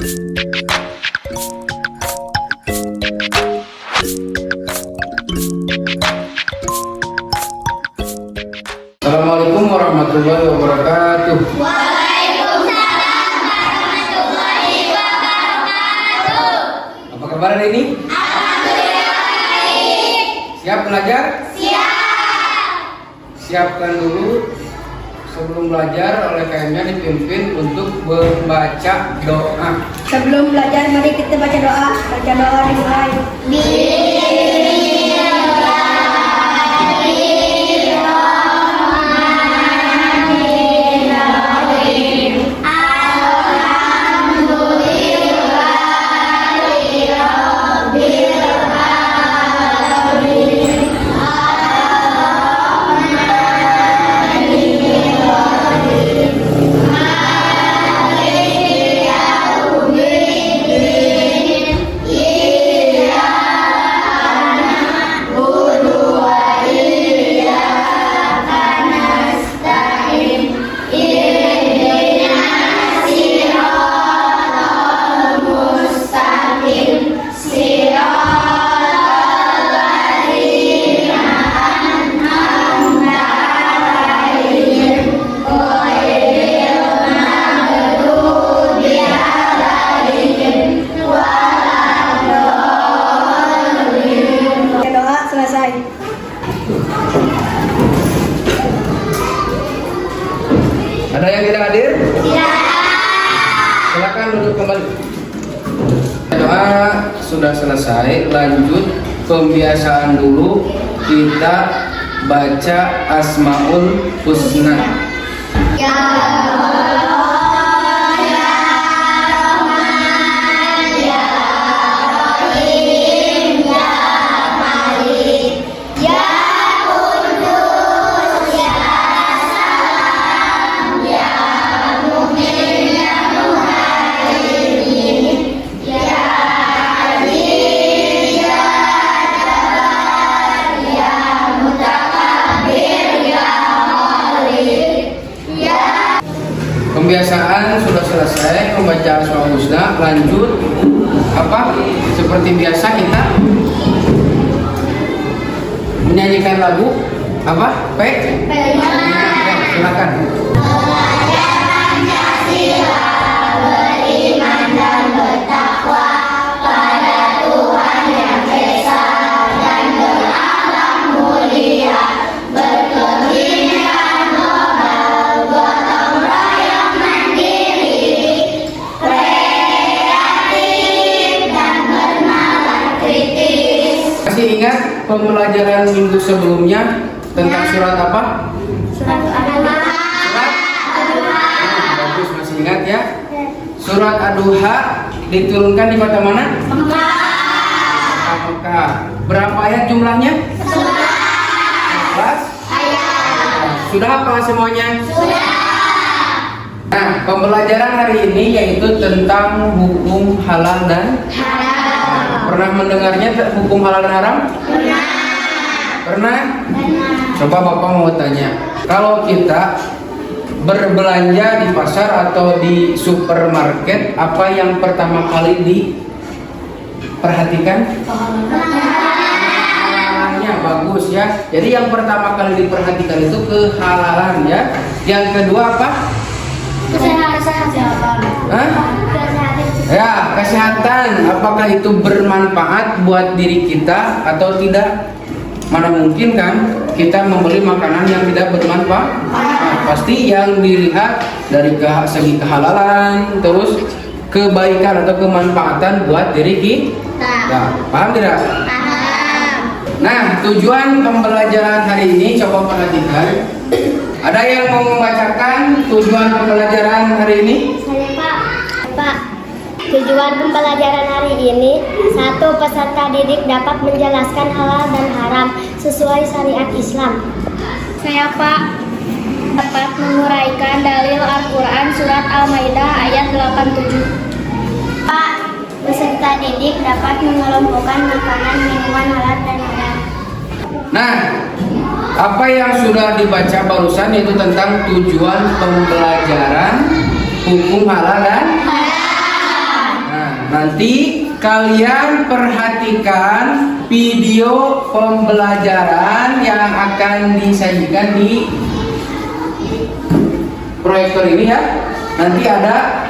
Assalamualaikum warahmatullahi wabarakatuh. Waalaikumsalam warahmatullahi wabarakatuh. Apa kabar hari ini? Alhamdulillah baik. Siap belajar? Siap. Siapkan dulu sebelum belajar oleh KM-nya dipimpin untuk membaca doa. Sebelum belajar, mari kita baca doa. Baca doa dimulai. Doa selesai. Ada yang tidak hadir? Tidak. Silakan duduk kembali. Doa sudah selesai, lanjut pembiasaan dulu. Kita baca Asmaul Husna. Ya Allah, ya Rahman, ya Rahim, ya Malik, ya Qudus, ya Salam, ya Mu'min, ya Muhaimin, ya Aziz, ya Jabbar, ya Mutakabbir, ya Malik, ya. Pembiasaan sudah selesai, membaca Asmaul Husna. Lanjut apa? Seperti biasa kita menyanyikan lagu apa? Silakan. Belajar Pancasila, beriman dan bertakwa pada Tuhan yang Esa dan berakhlak mulia, berkebinekaan global, gotong royong mandiri, kreatif dan bernalar kritis. Masih ingat pembelajaran minggu sebelumnya tentang surat apa? Surat Al-Duha. Bagus, masih ingat ya? Surat Ad-Duha diturunkan di kota mana? Mekah. Berapa ayat jumlahnya? 11 ayat. Sudah hafal semuanya? Nah, pembelajaran hari ini yaitu tentang hukum halal dan Haram. pernah mendengarnya hukum halal dan haram? Pernah? Coba Bapak mau tanya, kalau kita berbelanja di pasar atau di supermarket, apa yang pertama kali diperhatikan? Halalnya, bagus ya. Jadi yang pertama kali diperhatikan itu kehalalan ya. Yang kedua apa? Kesehatan. Hah? Ya, kesehatan. Apakah itu bermanfaat buat diri kita atau tidak? Mana mungkin kan kita membeli makanan yang tidak bermanfaat? Nah, pasti yang dilihat dari segi kehalalan, terus kebaikan atau kemanfaatan buat diri kita. Nah, paham tidak? Nah, tujuan pembelajaran hari ini coba perhatikan. Ada yang mau membacakan tujuan pembelajaran hari ini? Pak, tujuan pembelajaran hari ini, 1. Peserta didik dapat menjelaskan halal dan haram sesuai syariat Islam. Saya Pak dapat menguraikan dalil Al-Quran surat Al-Maidah ayat 87. Pak, peserta didik dapat mengelompokkan makanan, minuman halal dan haram. Nah, apa yang sudah dibaca barusan itu tentang tujuan pembelajaran hukum halal dan haram. nanti kalian perhatikan video pembelajaran yang akan disajikan di proyektor ini ya. Nanti ada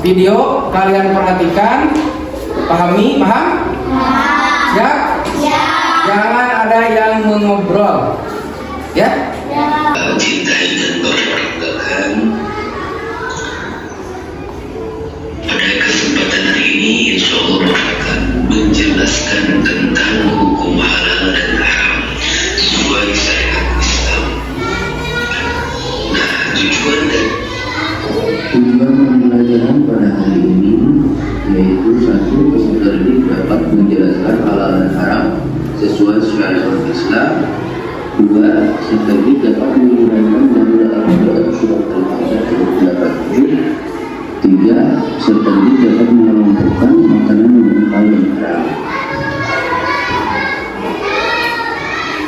video, kalian perhatikan, pahami, paham? Ya? Jangan ada yang mengobrol, ya? Cintai dan berbanggakan. Pada kesempatan hari ini, insya Allah akan menjelaskan tentang hukum halal dan haram sesuai syariat Islam. Nah, tujuan pembelajaran pada hari ini yaitu satu, peserta didik dapat menjelaskan halal dan haram sesuai syariat Islam. Dua, peserta didik dapat menggunakan dalil Al-Quran surat Al-Baqarah ayat 87. Tiga, peserta didik dapat mengelompokkan makanan yang halal dan haram.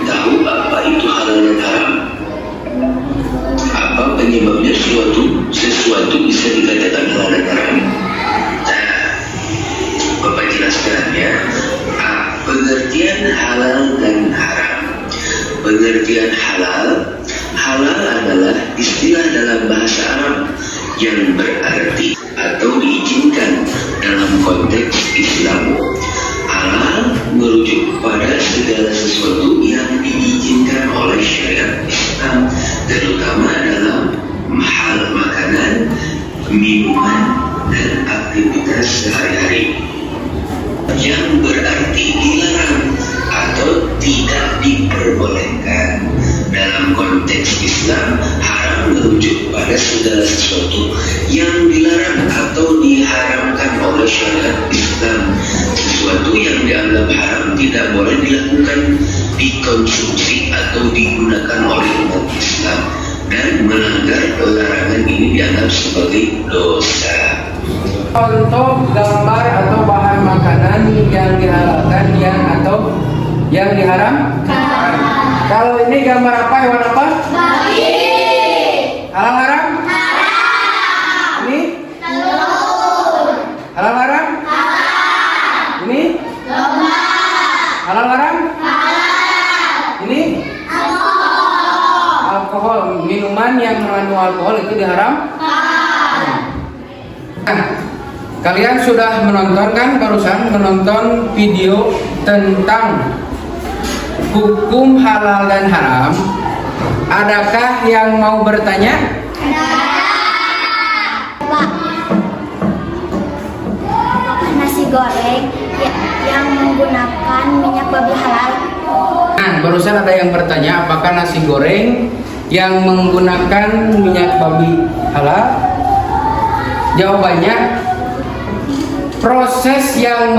Tahu apa itu halal dan haram? Apa penyebabnya sesuatu bisa dikatakan halal dan haram? Nah, Bapak jelaskan ya. Pengertian halal dan haram. Pengertian halal adalah istilah dalam bahasa Arab yang berarti atau diizinkan dalam konteks Islam. Halal merujuk pada segala sesuatu yang diizinkan oleh syariat Islam, terutama dalam hal makanan, minuman, dan aktivitas sehari-hari. Yang berarti dilarang atau tidak diperbolehkan. Dalam konteks Islam, haram merujuk pada segala sesuatu yang dilarang atau diharamkan oleh syariat Islam. Sesuatu yang dianggap haram tidak boleh dilakukan, dikonsumsi atau digunakan oleh umat Islam, dan melanggar larangan ini dianggap sebagai dosa. Contoh gambar atau bahan makanan yang dihalalkan atau yang diharamkan. Kalau ini gambar apa, hewan apa? Babi. Halal haram? Haram. Ini? Telur. Halal haram? Halal. Ini? Domba. Halal haram? Halal. Ini? Alkohol. Minuman yang mengandung alkohol itu diharam? Kalian sudah menonton kan, barusan menonton video tentang hukum halal dan haram. Adakah yang mau bertanya? Pak, nasi goreng yang menggunakan minyak babi halal? Nah, barusan ada yang bertanya apakah nasi goreng yang menggunakan minyak babi halal? Jawabannya, proses yang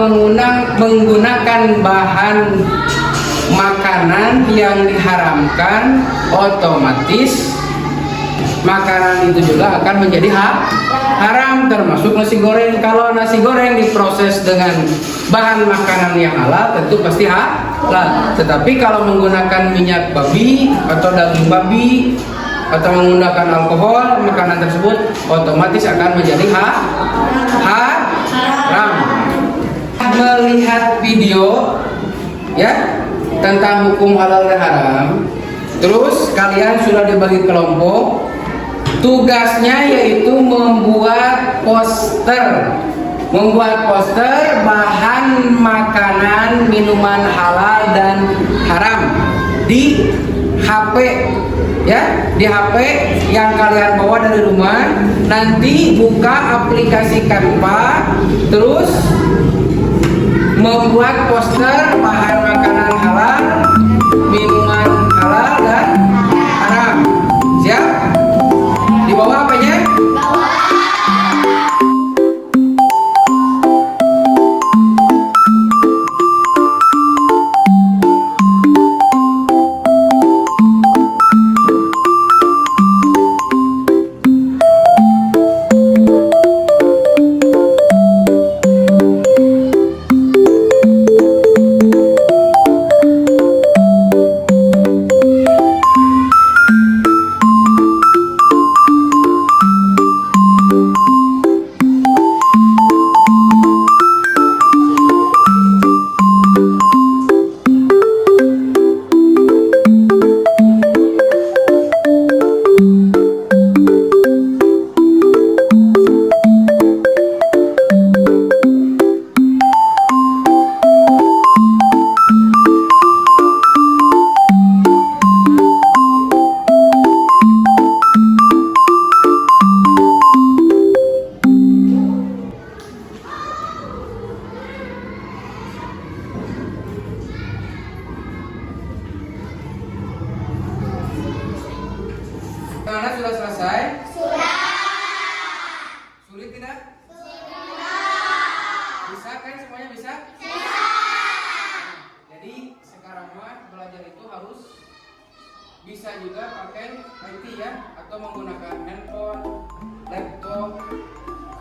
menggunakan bahan makanan yang diharamkan, otomatis makanan itu juga akan menjadi haram, termasuk nasi goreng. Kalau nasi goreng diproses dengan bahan makanan yang halal, tentu pasti halal. Tetapi kalau menggunakan minyak babi atau daging babi atau menggunakan alkohol, makanan tersebut otomatis akan menjadi haram. Melihat video ya tentang hukum halal dan haram, terus kalian sudah dibagi kelompok. Tugasnya yaitu membuat poster bahan makanan minuman halal dan haram di HP ya, di HP yang kalian bawa dari rumah. Nanti buka aplikasi Canva, terus membuat poster bahan makanan halal, minuman halal dan haram. Siap? Di bawah apanya? Sulit tidak? Bisa kan semuanya bisa? Jadi sekarang mah belajar itu harus bisa juga pakai IT ya, atau menggunakan handphone, laptop,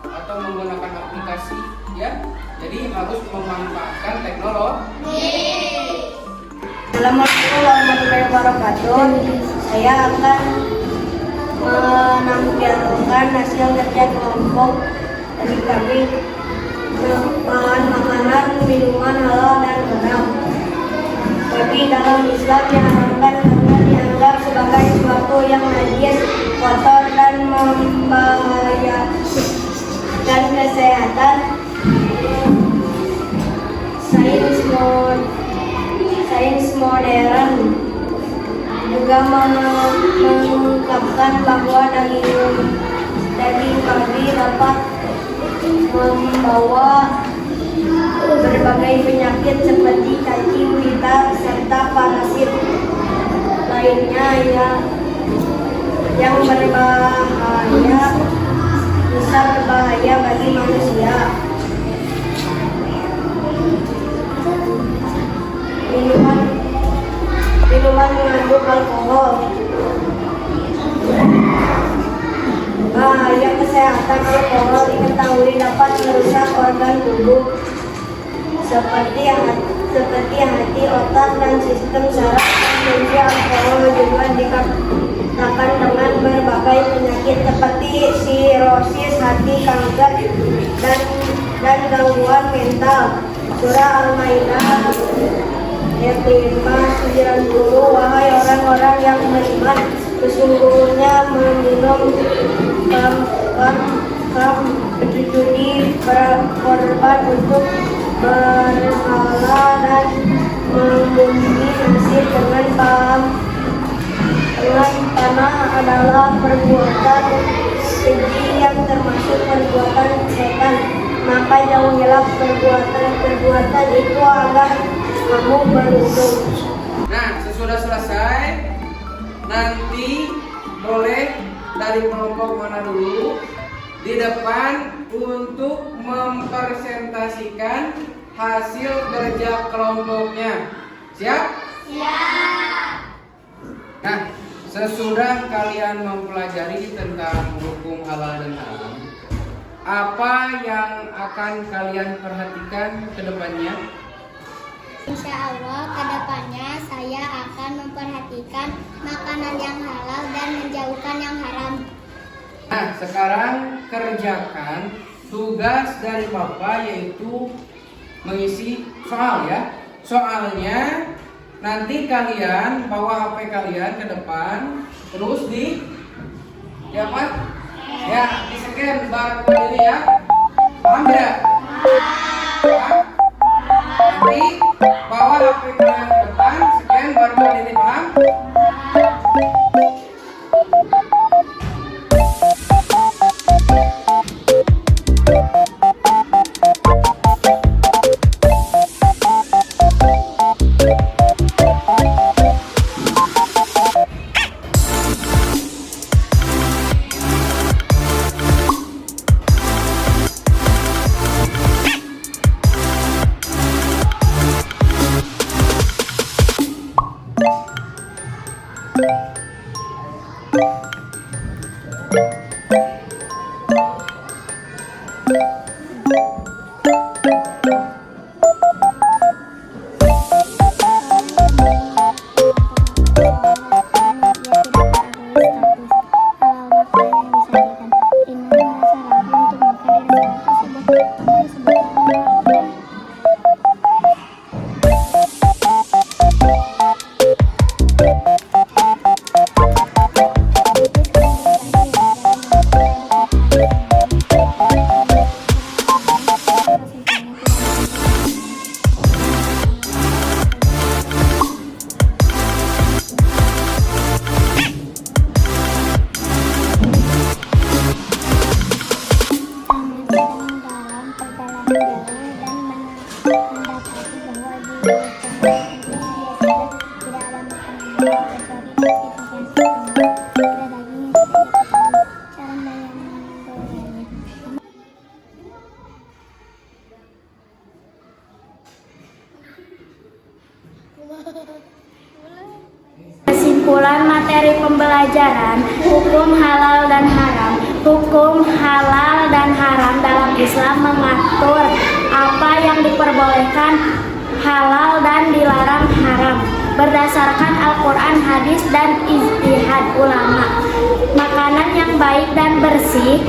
atau menggunakan aplikasi ya. Jadi harus memanfaatkan teknologi. Assalamualaikum warahmatullahi wabarakatuh. Saya akan menampilkan hasil kerja kelompok dari kami. Bahan makanan, minuman halal dan haram. Tapi dalam Islam diharamkan karena dianggap sebagai sesuatu yang najis, kotor dan membahayakan kesehatan. Sains modern juga mengungkapkan bahwa daging babi dapat membawa berbagai penyakit seperti cacing pita serta parasit lainnya yang bisa berbahaya bagi manusia. Minuman mengandung alkohol. Bahaya kesehatan alkohol diketahui dapat merusak organ tubuh seperti hati, otak, dan sistem saraf. Konsumsi alkohol juga dikatakan dengan berbagai penyakit seperti sirosis hati, kanker, dan gangguan mental. Surah Al-Maidah ayat 5:90. Wahai orang-orang yang beriman, sesungguhnya meminum berjudi berkorban untuk berhala dan mendominasi dengan tanah adalah perbuatan keji yang termasuk perbuatan setan. Maka jauhilah perbuatan itu agar kamu beruntung. Nah, sesudah selesai, nanti boleh dari kelompok mana dulu di depan untuk mempresentasikan hasil kerja kelompoknya. Siap? Siap. Nah, sesudah kalian mempelajari tentang hukum halal dan haram, apa yang akan kalian perhatikan ke depannya? Insya Allah kedepannya saya akan memperhatikan makanan yang halal dan menjauhkan yang haram. Nah, sekarang kerjakan tugas dari Bapak, yaitu mengisi soal ya. Soalnya nanti kalian bawa HP kalian ke depan, terus ya di-scan barcode ini ya. Paham tidak? Paham? Nanti bawa HP kalian ke depan, scan barcode ini, paham? Kesimpulan materi pembelajaran hukum halal dan haram. Hukum halal dan haram dalam Islam mengatur apa yang diperbolehkan halal dan dilarang haram berdasarkan Al-Quran, hadis, dan ijtihad ulama. Makanan yang baik dan bersih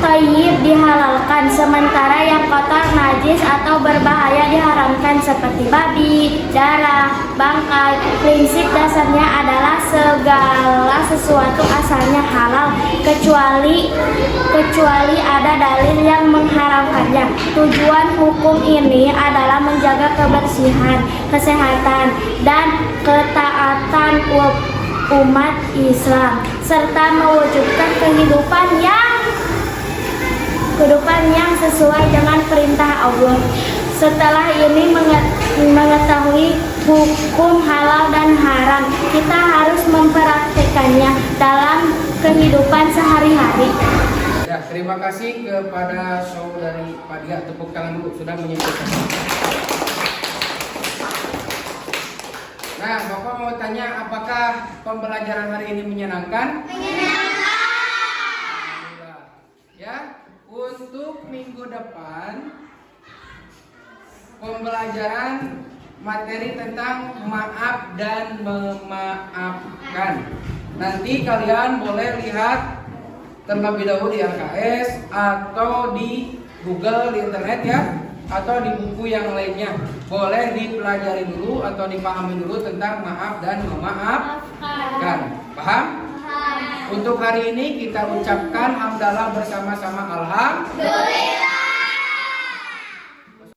thayyib dihalalkan, sementara yang kotor, najis, atau berbahaya diharamkan seperti babi, darah, bangkai. Prinsip dasarnya adalah segala sesuatu asalnya halal kecuali ada dalil yang mengharamkannya. Tujuan hukum ini adalah menjaga kebersihan, kesehatan, dan ketaatan umat Islam serta mewujudkan kehidupan yang sesuai dengan perintah Allah. Setelah ini mengetahui hukum halal dan haram, kita harus mempraktikkannya dalam kehidupan sehari-hari. Ya, terima kasih kepada saudari Padia. Tepuk tangan dulu sudah menyimpulkan. Nah, Bapak mau tanya, apakah pembelajaran hari ini menyenangkan? Menyenangkan. Ya. Untuk minggu depan pembelajaran materi tentang maaf dan memaafkan. Nanti kalian boleh lihat terlebih dahulu di LKS atau di Google, di internet ya, atau di buku yang lainnya. Boleh dipelajari dulu atau dipahami dulu tentang maaf dan memaafkan. Paham? Untuk hari ini kita ucapkan hamdalah bersama-sama. Alhamdulillah.